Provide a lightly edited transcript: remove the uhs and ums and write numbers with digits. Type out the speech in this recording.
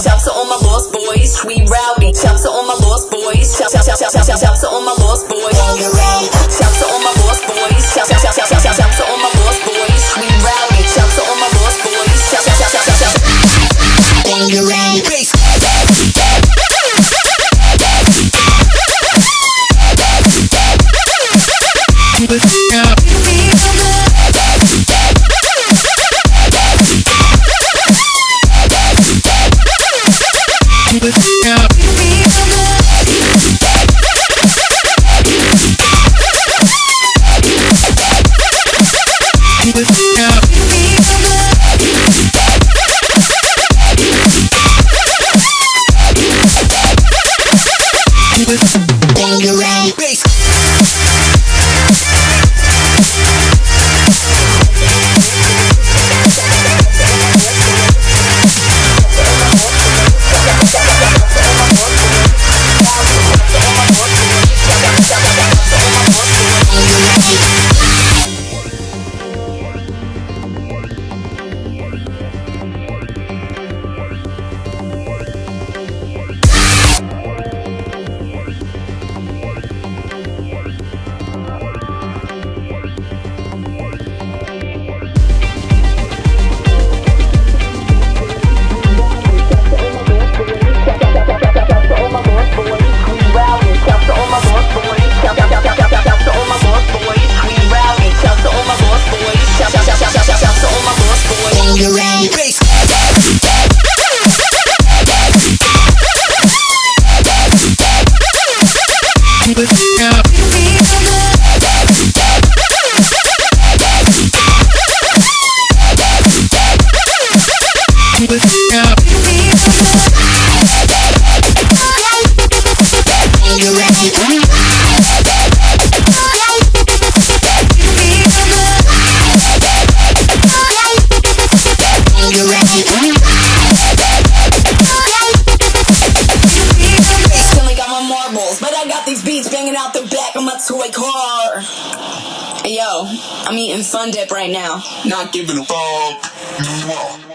Shout to all my lost boys, we rowdy. Shout to all my lost boys. Shout to all my lost boys. Shout to all my lost boys. Shout to all my lost boys, we rowdy. Shout to all my lost boys. Shout. Out the back of my toy car. Hey, yo, I'm eating Fun Dip right now. Not giving a fuck.